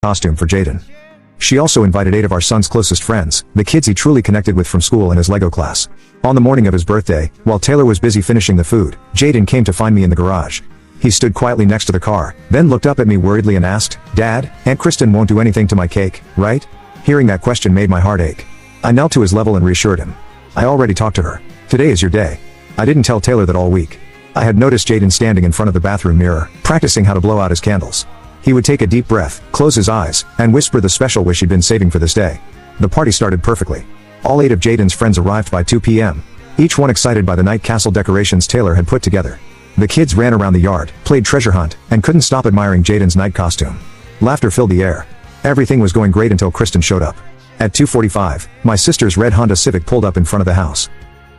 costume for Jaden. She also invited 8 of our son's closest friends, the kids he truly connected with from school and his Lego class. On the morning of his birthday, while Taylor was busy finishing the food, Jaden came to find me in the garage. He stood quietly next to the car, then looked up at me worriedly and asked, "Dad, Aunt Kristen won't do anything to my cake, right?" Hearing that question made my heart ache. I knelt to his level and reassured him. "I already talked to her. Today is your day." I didn't tell Taylor that all week. I had noticed Jaden standing in front of the bathroom mirror, practicing how to blow out his candles. He would take a deep breath, close his eyes, and whisper the special wish he'd been saving for this day. The party started perfectly. All 8 of Jaden's friends arrived by 2 p.m., each one excited by the night castle decorations Taylor had put together. The kids ran around the yard, played treasure hunt, and couldn't stop admiring Jaden's night costume. Laughter filled the air. Everything was going great until Kristen showed up. At 2:45, my sister's red Honda Civic pulled up in front of the house.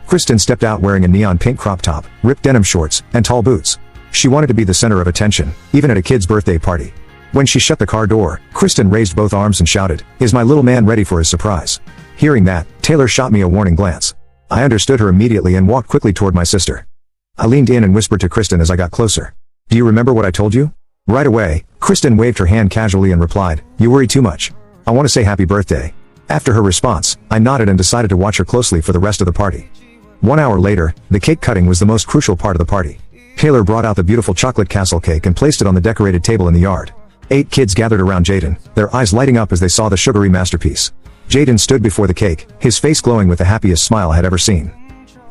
Kristen stepped out wearing a neon pink crop top, ripped denim shorts, and tall boots. She wanted to be the center of attention, even at a kid's birthday party. When she shut the car door, Kristen raised both arms and shouted, "Is my little man ready for his surprise?" Hearing that, Taylor shot me a warning glance. I understood her immediately and walked quickly toward my sister. I leaned in and whispered to Kristen as I got closer. "Do you remember what I told you?" Right away, Kristen waved her hand casually and replied, "You worry too much. I want to say happy birthday." After her response, I nodded and decided to watch her closely for the rest of the party. 1 hour later, the cake cutting was the most crucial part of the party. Taylor brought out the beautiful chocolate castle cake and placed it on the decorated table in the yard. 8 kids gathered around Jaden, their eyes lighting up as they saw the sugary masterpiece. Jaden stood before the cake, his face glowing with the happiest smile I had ever seen.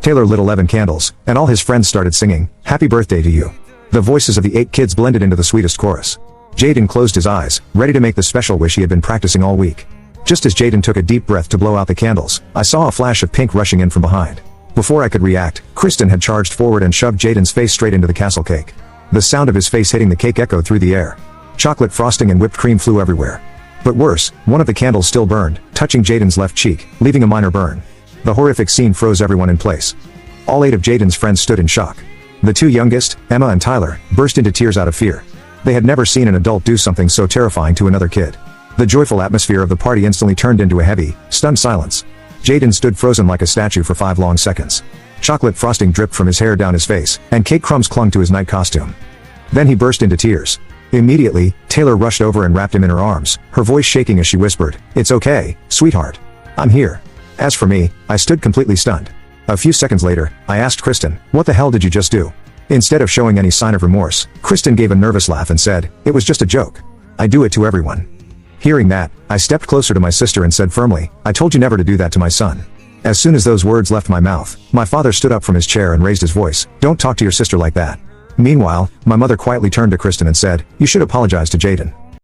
Taylor lit 11 candles, and all his friends started singing, "Happy birthday to you." The voices of the 8 kids blended into the sweetest chorus. Jaden closed his eyes, ready to make the special wish he had been practicing all week. Just as Jaden took a deep breath to blow out the candles, I saw a flash of pink rushing in from behind. Before I could react, Kristen had charged forward and shoved Jaden's face straight into the castle cake. The sound of his face hitting the cake echoed through the air. Chocolate frosting and whipped cream flew everywhere. But worse, one of the candles still burned, touching Jaden's left cheek, leaving a minor burn. The horrific scene froze everyone in place. All 8 of Jaden's friends stood in shock. The 2 youngest, Emma and Tyler, burst into tears out of fear. They had never seen an adult do something so terrifying to another kid. The joyful atmosphere of the party instantly turned into a heavy, stunned silence. Jaden stood frozen like a statue for 5 long seconds. Chocolate frosting dripped from his hair down his face, and cake crumbs clung to his night costume. Then he burst into tears. Immediately, Taylor rushed over and wrapped him in her arms, her voice shaking as she whispered, "It's okay, sweetheart. I'm here." As for me, I stood completely stunned. A few seconds later, I asked Kristen, "What the hell did you just do?" Instead of showing any sign of remorse, Kristen gave a nervous laugh and said, "It was just a joke. I do it to everyone." Hearing that, I stepped closer to my sister and said firmly, "I told you never to do that to my son." As soon as those words left my mouth, my father stood up from his chair and raised his voice, "Don't talk to your sister like that." Meanwhile, my mother quietly turned to Kristen and said, "You should apologize to Jaden."